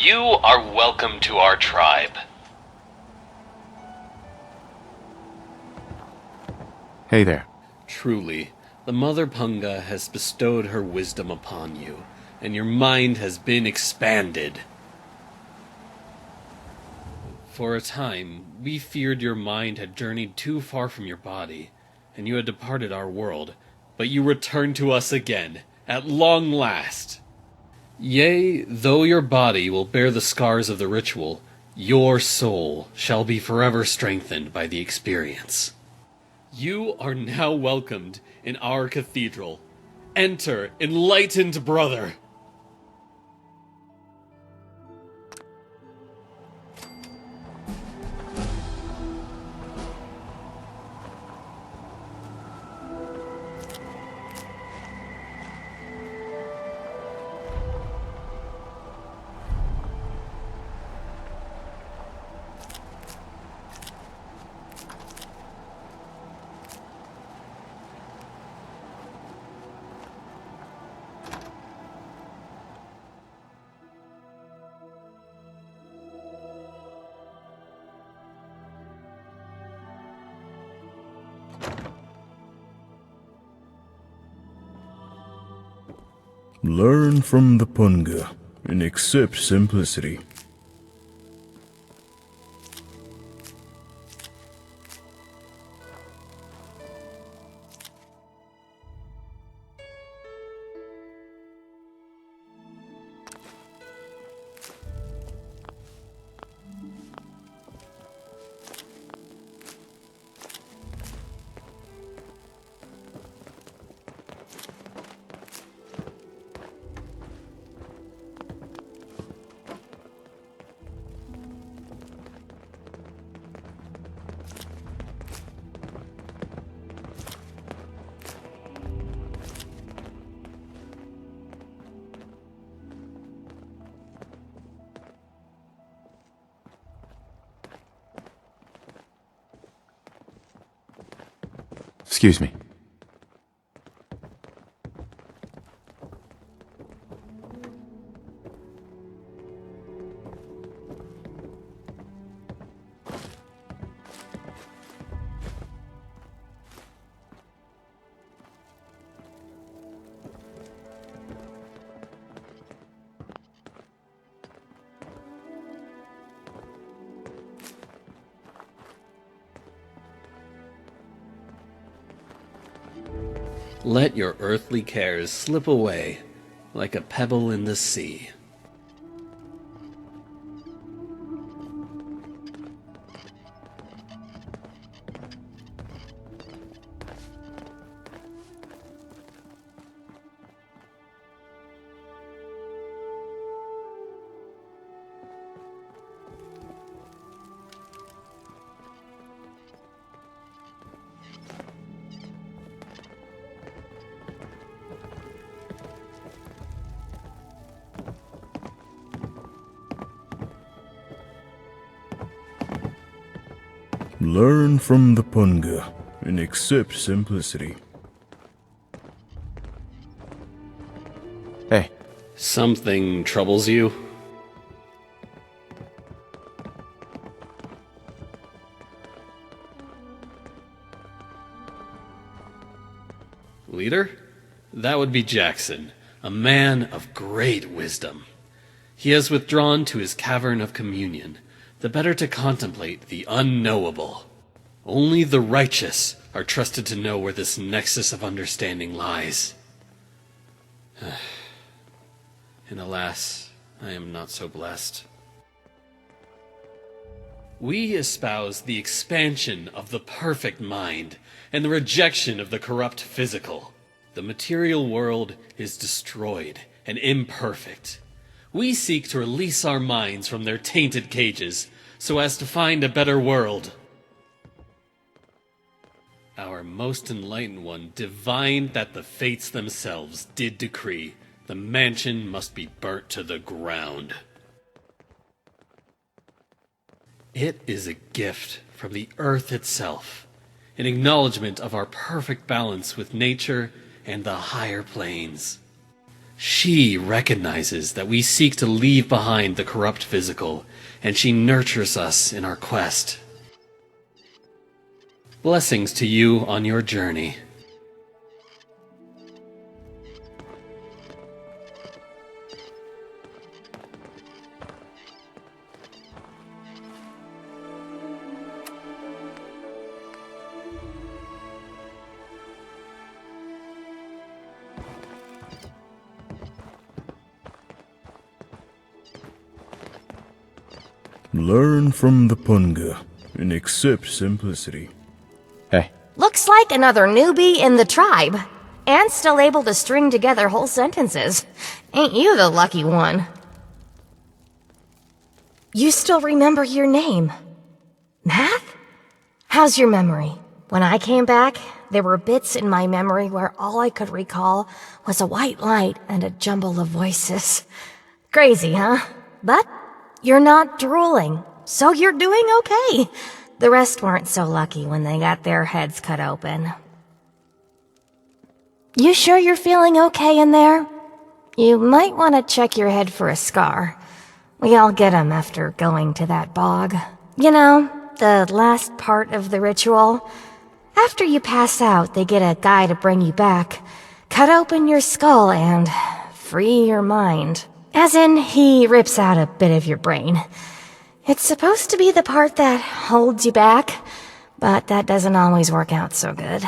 You are welcome to our tribe. Hey there. Truly, the Mother Punga has bestowed her wisdom upon you, and your mind has been expanded. For a time, we feared your mind had journeyed too far from your body, and you had departed our world, but you returned to us again, at long last. Yea, though your body will bear the scars of the ritual, your soul shall be forever strengthened by the experience. You are now welcomed in our cathedral. Enter, enlightened brother! Learn from the Punga and accept simplicity. Excuse me. Let your earthly cares slip away like a pebble in the sea. Learn from the Punga and accept simplicity. Hey. Something troubles you? Leader? That would be Jackson, a man of great wisdom. He has withdrawn to his cavern of communion, the better to contemplate the unknowable. Only the righteous are trusted to know where this nexus of understanding lies. And alas, I am not so blessed. We espouse the expansion of the perfect mind and the rejection of the corrupt physical. The material world is destroyed and imperfect. We seek to release our minds from their tainted cages so as to find a better world. Our most enlightened one divined that the fates themselves did decree the mansion must be burnt to the ground. It is a gift from the earth itself, an acknowledgement of our perfect balance with nature and the higher planes. She recognizes that we seek to leave behind the corrupt physical, and she nurtures us in our quest. Blessings to you on your journey. Learn from the Punga and accept simplicity. Hey. Looks like another newbie in the tribe. And still able to string together whole sentences. Ain't you the lucky one? You still remember your name? Math? How's your memory? When I came back, there were bits in my memory where all I could recall was a white light and a jumble of voices. Crazy, huh? But you're not drooling, so you're doing okay. The rest weren't so lucky when they got their heads cut open. You sure you're feeling okay in there? You might want to check your head for a scar. We all get 'em after going to that bog. You know, the last part of the ritual. After you pass out, they get a guy to bring you back, cut open your skull, and free your mind. As in, he rips out a bit of your brain. It's supposed to be the part that holds you back, but that doesn't always work out so good.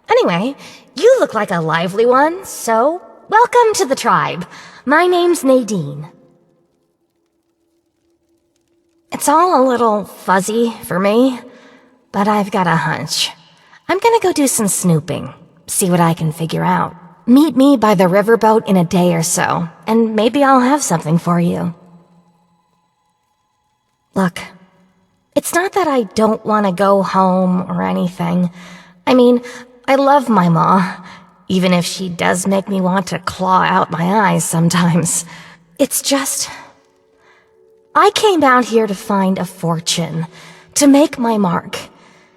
Anyway, you look like a lively one, so welcome to the tribe. My name's Nadine. It's all a little fuzzy for me, but I've got a hunch. I'm gonna go do some snooping, see what I can figure out. Meet me by the riverboat in a day or so, and maybe I'll have something for you. Look, it's not that I don't want to go home or anything. I mean, I love my ma, even if she does make me want to claw out my eyes sometimes. It's just, I came out here to find a fortune, to make my mark,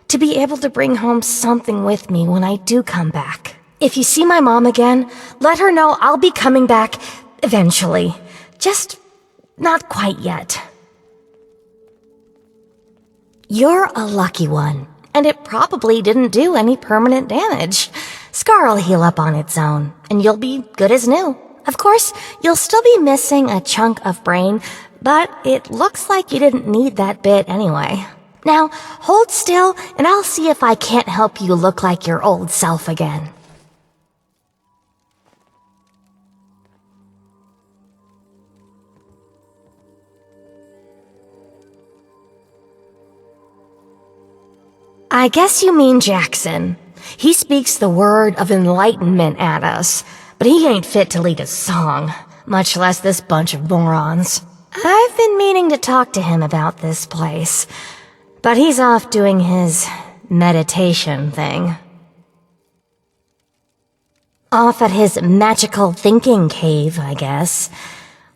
to be able to bring home something with me when I do come back. If you see my mom again, let her know I'll be coming back eventually. Just not quite yet. You're a lucky one, and it probably didn't do any permanent damage. Scar'll heal up on its own, and you'll be good as new. Of course, you'll still be missing a chunk of brain, but it looks like you didn't need that bit anyway. Now, hold still, and I'll see if I can't help you look like your old self again. I guess you mean Jackson. He speaks the word of enlightenment at us, but he ain't fit to lead a song, much less this bunch of morons. I've been meaning to talk to him about this place, but he's off doing his meditation thing. Off at his magical thinking cave, I guess.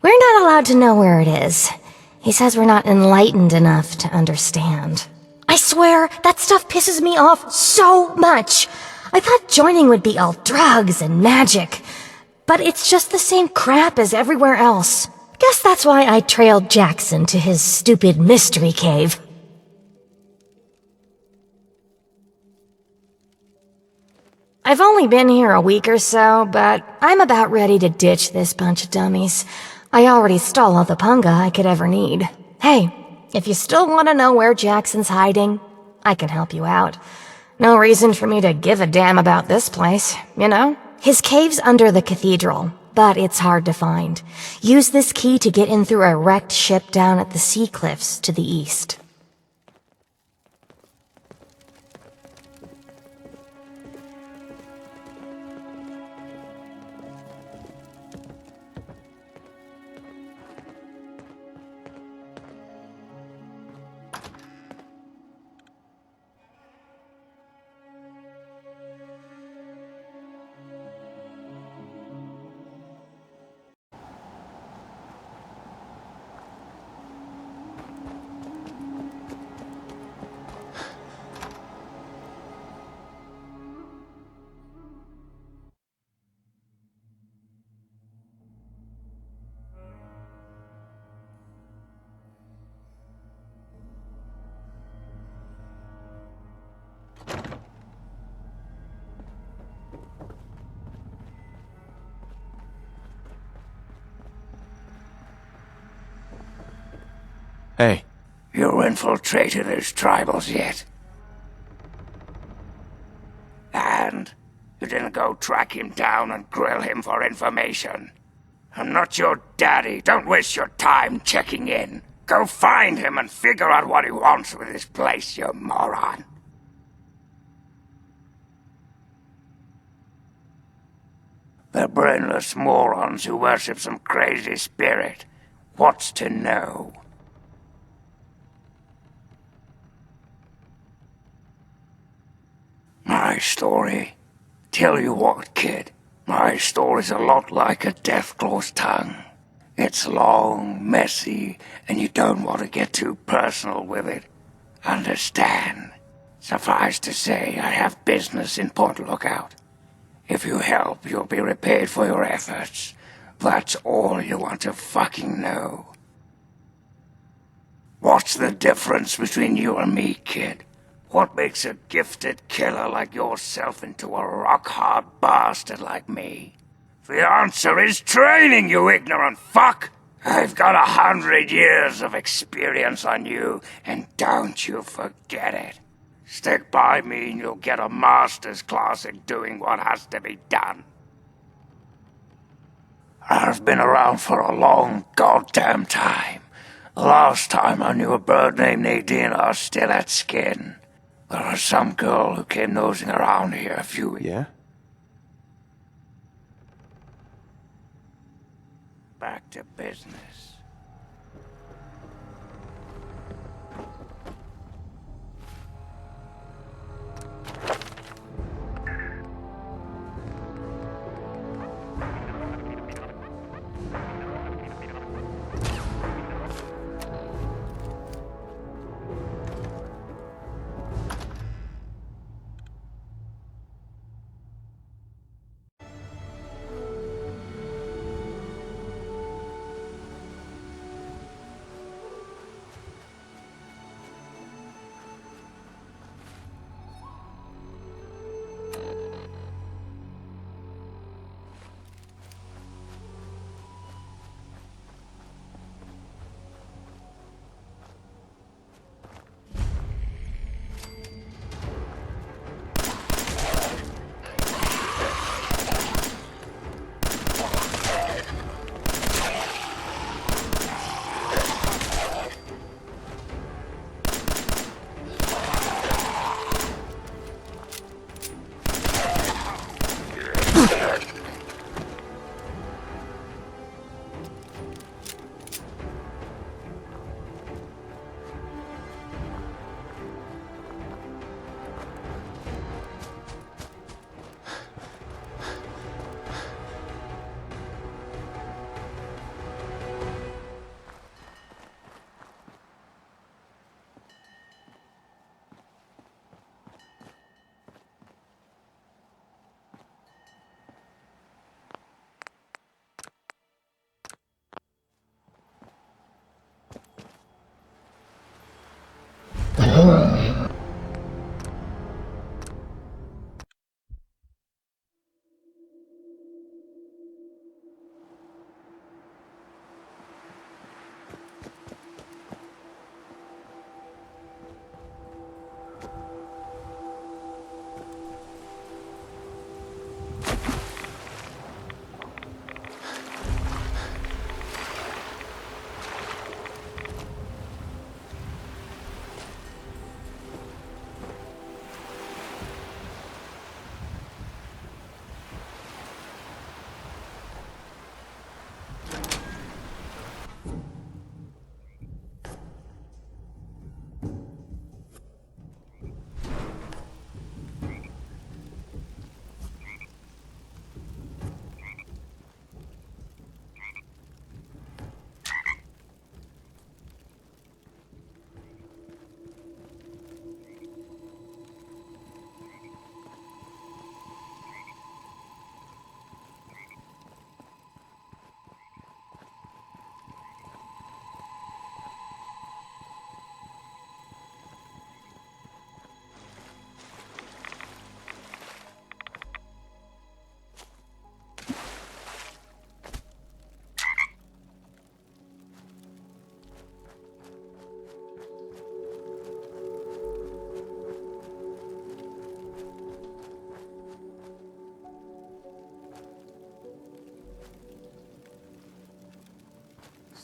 We're not allowed to know where it is. He says we're not enlightened enough to understand. I swear, that stuff pisses me off so much. I thought joining would be all drugs and magic, but it's just the same crap as everywhere else. Guess that's why I trailed Jackson to his stupid mystery cave. I've only been here a week or so, but I'm about ready to ditch this bunch of dummies. I already stole all the Punga I could ever need. Hey, if you still want to know where Jackson's hiding, I can help you out. No reason for me to give a damn about this place, you know? His cave's under the cathedral, but it's hard to find. Use this key to get in through a wrecked ship down at the sea cliffs to the east. Hey. You infiltrated his tribals yet? And you didn't go track him down and grill him for information. I'm not your daddy. Don't waste your time checking in. Go find him and figure out what he wants with this place, you moron. The brainless morons who worship some crazy spirit. What's to know? My story? Tell you what, kid. My story's a lot like a deathclaw's tongue. It's long, messy, and you don't want to get too personal with it. Understand? Suffice to say, I have business in Port Lookout. If you help, you'll be repaid for your efforts. That's all you want to fucking know. What's the difference between you and me, kid? What makes a gifted killer like yourself into a rock-hard bastard like me? The answer is training, you ignorant fuck! I've got 100 years of experience on you, and don't you forget it. Stick by me and you'll get a master's class in doing what has to be done. I've been around for a long goddamn time. The last time I knew a bird named Nadine, I was still at skin. There was some girl who came nosing around here a few weeks. Yeah? Back to business.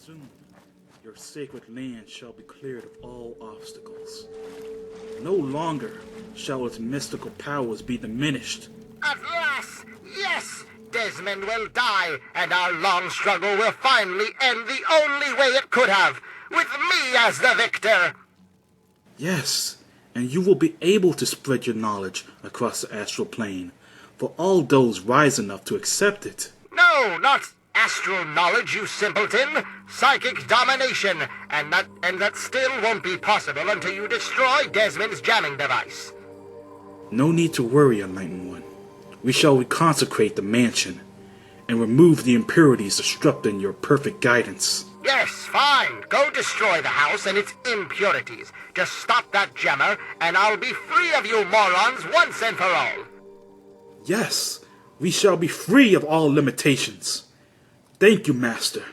Soon, your sacred land shall be cleared of all obstacles. No longer shall its mystical powers be diminished. At last! Yes! Desmond will die, and our long struggle will finally end the only way it could have, with me as the victor! Yes, and you will be able to spread your knowledge across the astral plane for all those wise enough to accept it. No, not astral knowledge, you simpleton! Psychic domination, and that still won't be possible until you destroy Desmond's jamming device. No need to worry, Enlightened One. We shall reconsecrate the mansion and remove the impurities disrupting your perfect guidance. Yes, fine. Go destroy the house and its impurities. Just stop that jammer, and I'll be free of you morons once and for all. Yes, we shall be free of all limitations. Thank you, Master.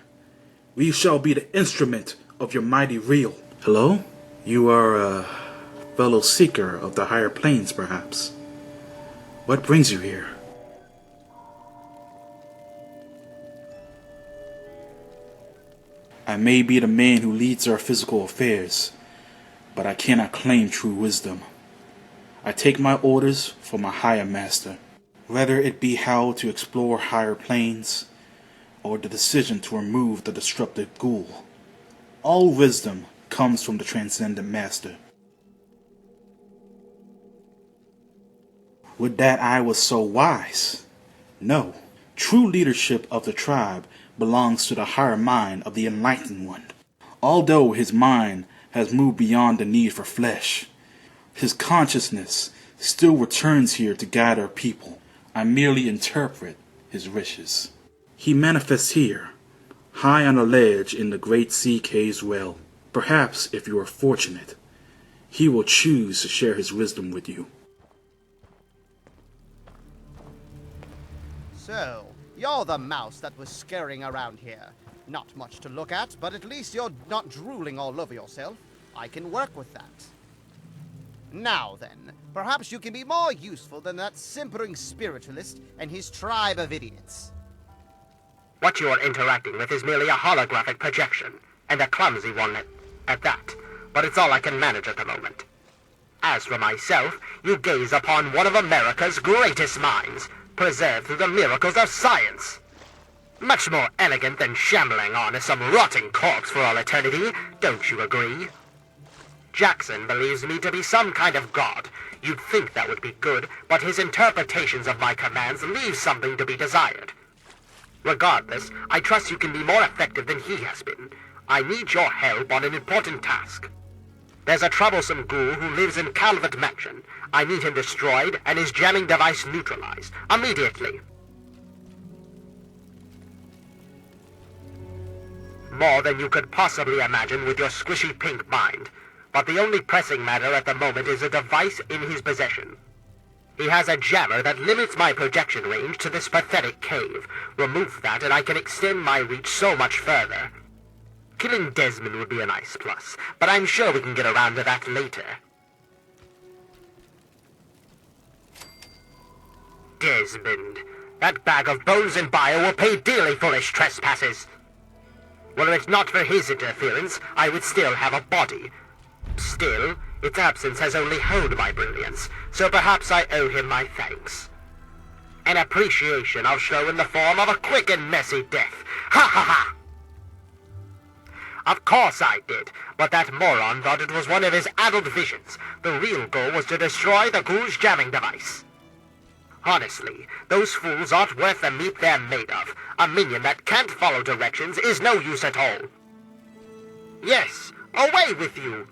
We shall be the instrument of your mighty reel. Hello? You are a fellow seeker of the higher planes, perhaps? What brings you here? I may be the man who leads our physical affairs, but I cannot claim true wisdom. I take my orders from a higher master, whether it be how to explore higher planes, or the decision to remove the disruptive ghoul. All wisdom comes from the transcendent master. Would that I was so wise? No. True leadership of the tribe belongs to the higher mind of the Enlightened One. Although his mind has moved beyond the need for flesh, his consciousness still returns here to guide our people. I merely interpret his wishes. He manifests here, high on a ledge in the great sea cave's well. Perhaps, if you are fortunate, he will choose to share his wisdom with you. So, you're the mouse that was scurrying around here. Not much to look at, but at least you're not drooling all over yourself. I can work with that. Now then, perhaps you can be more useful than that simpering spiritualist and his tribe of idiots. What you are interacting with is merely a holographic projection, and a clumsy one at that, but it's all I can manage at the moment. As for myself, you gaze upon one of America's greatest minds, preserved through the miracles of science. Much more elegant than shambling on as some rotting corpse for all eternity, don't you agree? Jackson believes me to be some kind of god. You'd think that would be good, but his interpretations of my commands leave something to be desired. Regardless, I trust you can be more effective than he has been. I need your help on an important task. There's a troublesome ghoul who lives in Calvert Mansion. I need him destroyed and his jamming device neutralized. Immediately. More than you could possibly imagine with your squishy pink mind. But the only pressing matter at the moment is a device in his possession. He has a jammer that limits my projection range to this pathetic cave. Remove that and I can extend my reach so much further. Killing Desmond would be a nice plus, but I'm sure we can get around to that later. Desmond. That bag of bones and bile will pay dearly for his trespasses. Were it not for his interference, I would still have a body. Still, its absence has only honed my brilliance, so perhaps I owe him my thanks. An appreciation I'll show in the form of a quick and messy death. Ha ha ha! Of course I did, but that moron thought it was one of his adult visions. The real goal was to destroy the ghoul's jamming device. Honestly, those fools aren't worth the meat they're made of. A minion that can't follow directions is no use at all. Yes, away with you!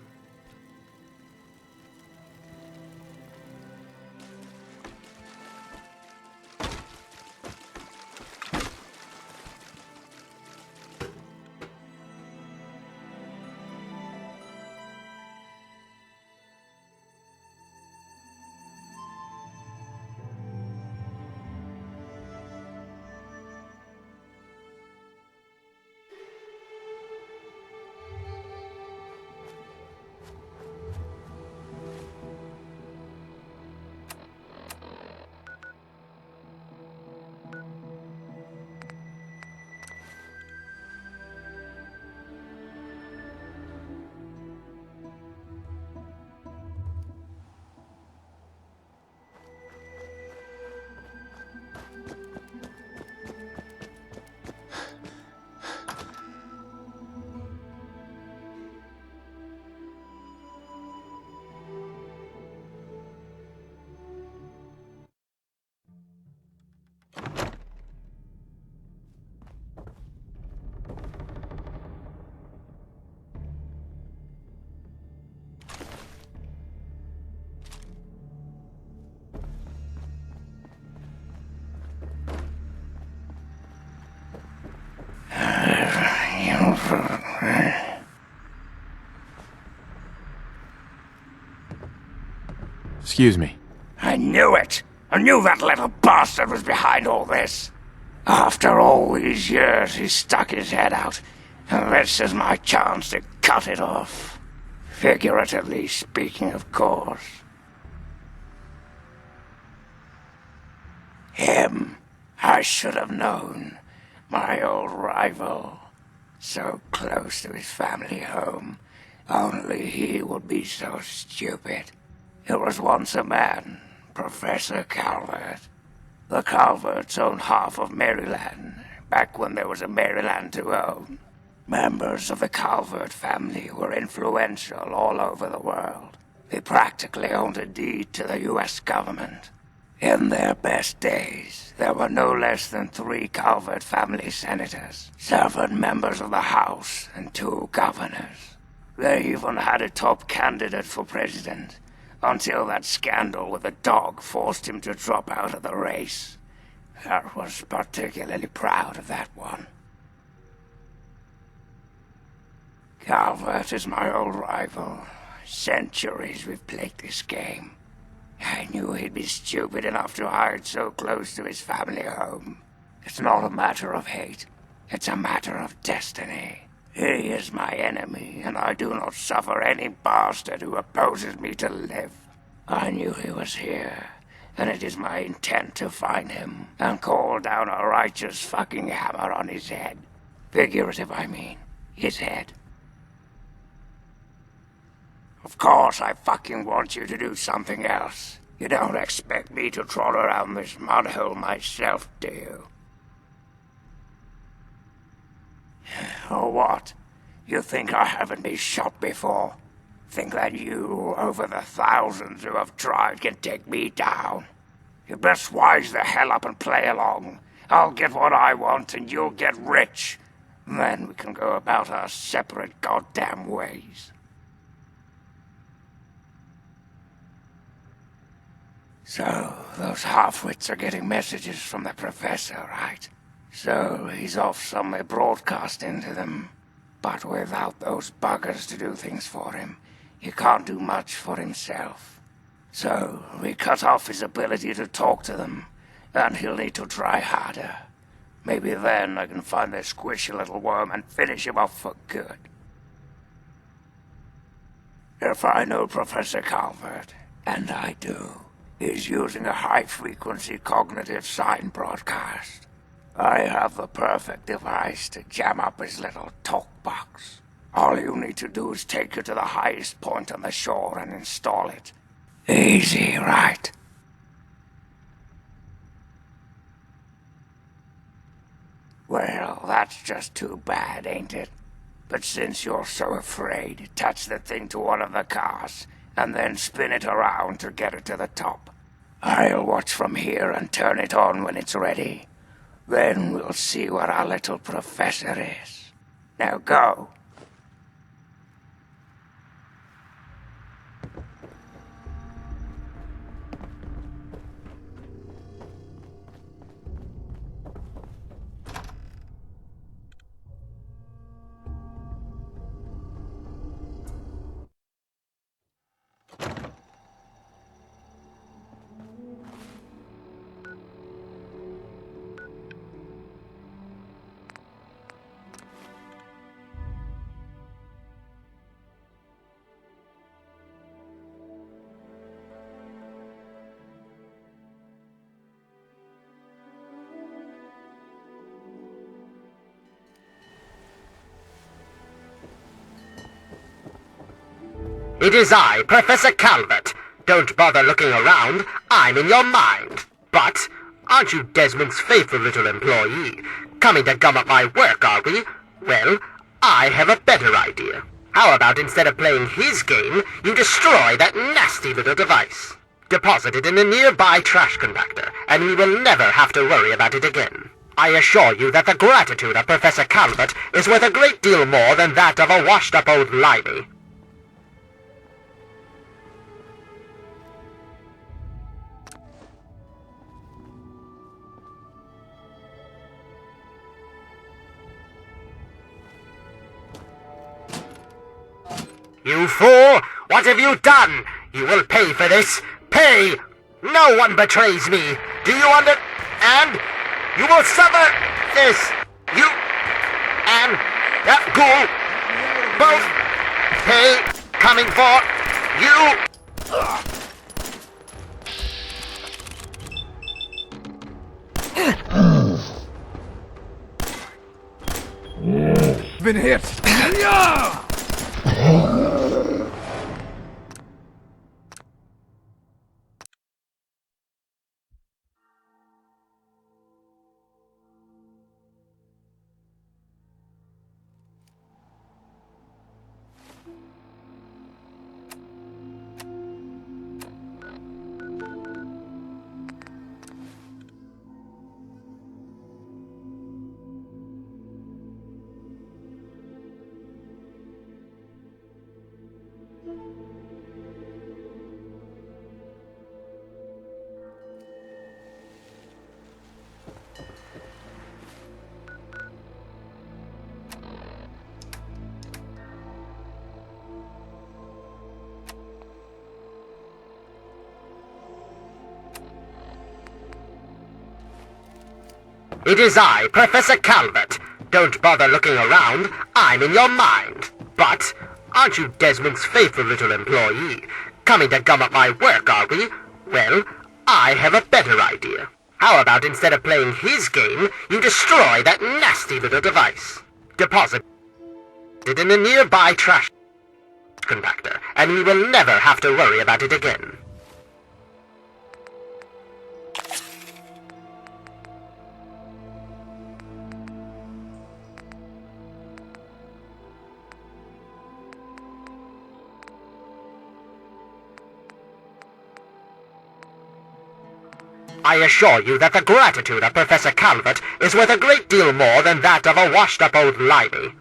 Excuse me. I knew it! I knew that little bastard was behind all this! After all these years, he stuck his head out, and this is my chance to cut it off. Figuratively speaking, of course. Him, I should have known. My old rival. So close to his family home. Only he would be so stupid. There was once a man, Professor Calvert. The Calverts owned half of Maryland, back when there was a Maryland to own. Members of the Calvert family were influential all over the world. They practically owned a deed to the U.S. government. In their best days, there were no less than 3 Calvert family senators, 7 members of the House, and 2 governors. They even had a top candidate for president, until that scandal with the dog forced him to drop out of the race. I was particularly proud of that one. Calvert is my old rival. Centuries we've played this game. I knew he'd be stupid enough to hide so close to his family home. It's not a matter of hate. It's a matter of destiny. He is my enemy, and I do not suffer any bastard who opposes me to live. I knew he was here, and it is my intent to find him and call down a righteous fucking hammer on his head. Figurative, I mean. His head. Of course, I fucking want you to do something else. You don't expect me to trot around this mudhole myself, do you? Or what? You think I haven't been shot before? Think that you, over the thousands who have tried, can take me down? You best wise the hell up and play along. I'll get what I want and you'll get rich. Then we can go about our separate goddamn ways. So, those half-wits are getting messages from the professor, right? So, he's off somewhere broadcasting to them. But without those buggers to do things for him, he can't do much for himself. So, we cut off his ability to talk to them, and he'll need to try harder. Maybe then I can find this squishy little worm and finish him off for good. If I know Professor Calvert, and I do, he's using a high-frequency cognitive sign broadcast. I have the perfect device to jam up his little talk box. All you need to do is take it to the highest point on the shore and install it. Easy, right? Well, that's just too bad, ain't it? But since you're so afraid, touch the thing to one of the cars, and then spin it around to get it to the top. I'll watch from here and turn it on when it's ready. Then we'll see what our little professor is. Now go. It is I, Professor Calvert. Don't bother looking around. I'm in your mind. But, aren't you Desmond's faithful little employee? Coming to gum up my work, are we? Well, I have a better idea. How about instead of playing his game, you destroy that nasty little device? Deposit it in a nearby trash compactor, and we will never have to worry about it again. I assure you that the gratitude of Professor Calvert is worth a great deal more than that of a washed-up old limey. You fool! What have you done? You will pay for this. Pay! No one betrays me. Do you understand? You will suffer this. You and that ghoul both pay coming for you. Been hit. It is I, Professor Calvert. Don't bother looking around. I'm in your mind. But aren't you Desmond's faithful little employee? Coming to gum up my work, are we? Well, I have a better idea. How about instead of playing his game, you destroy that nasty little device? Deposit it in a nearby trash compactor, and we will never have to worry about it again. I assure you that the gratitude of Professor Calvert is worth a great deal more than that of a washed-up old limey.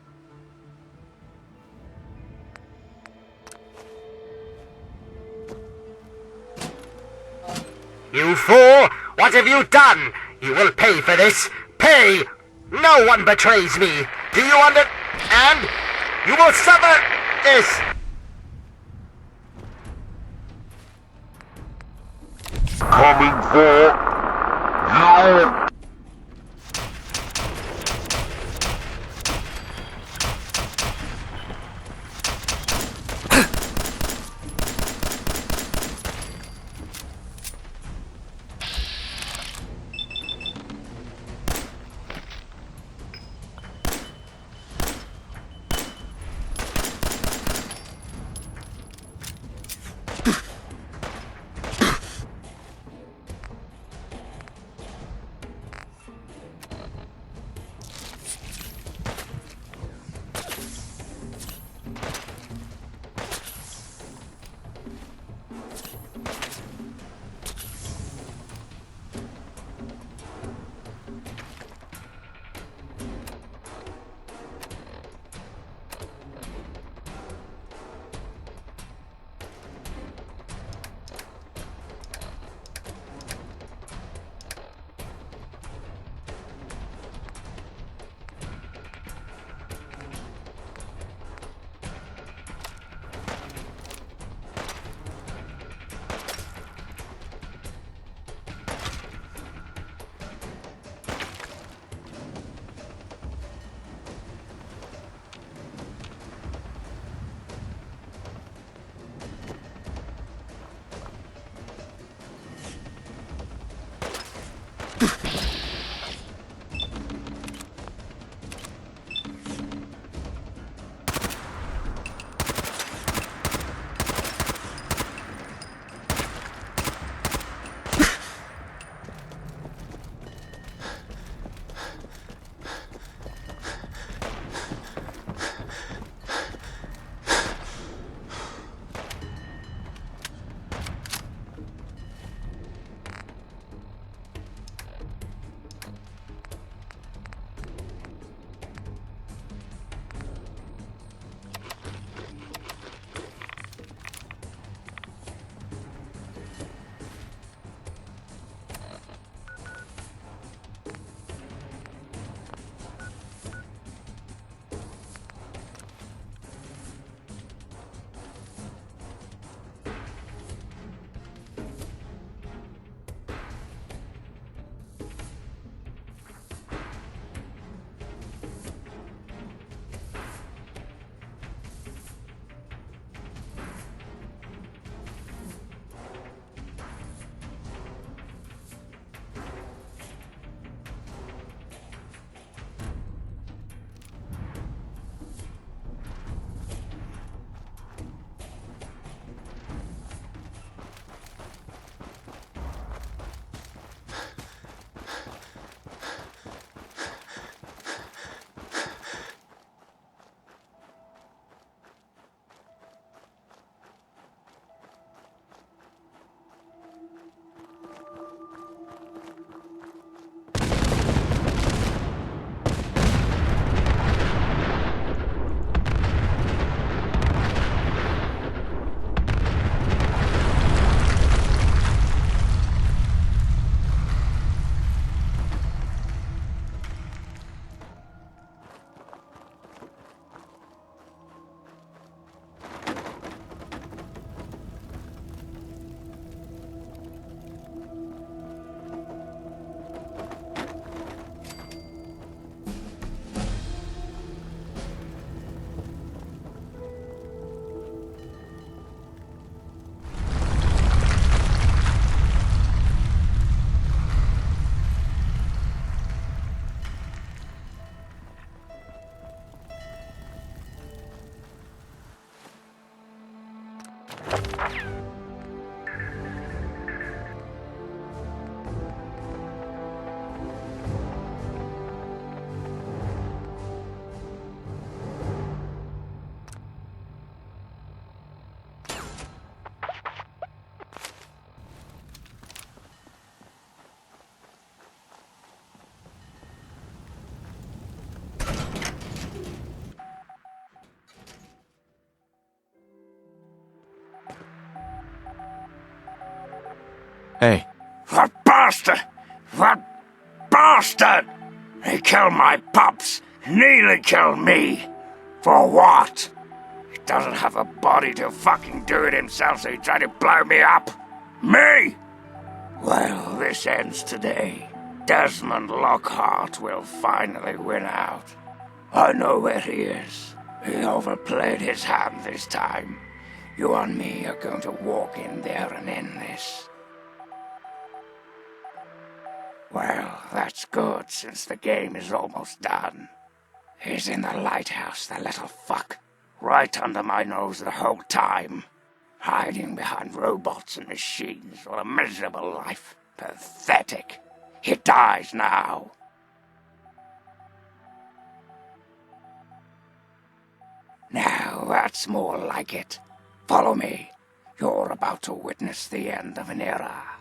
You fool! What have you done? You will pay for this. Pay! No one betrays me. Do you understand? You will suffer this. Coming for you. Hey, That bastard! That bastard! He killed my pups, nearly killed me. For what? He doesn't have a body to fucking do it himself, so he tried to blow me up. Me? Well, this ends today. Desmond Lockhart will finally win out. I know where he is. He overplayed his hand this time. You and me are going to walk in there and end this. Well, that's good, since the game is almost done. He's in the lighthouse, the little fuck. Right under my nose the whole time. Hiding behind robots and machines. What a miserable life. Pathetic. He dies now. Now, that's more like it. Follow me. You're about to witness the end of an era.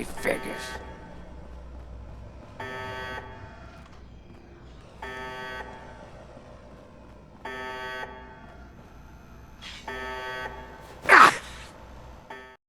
me figures.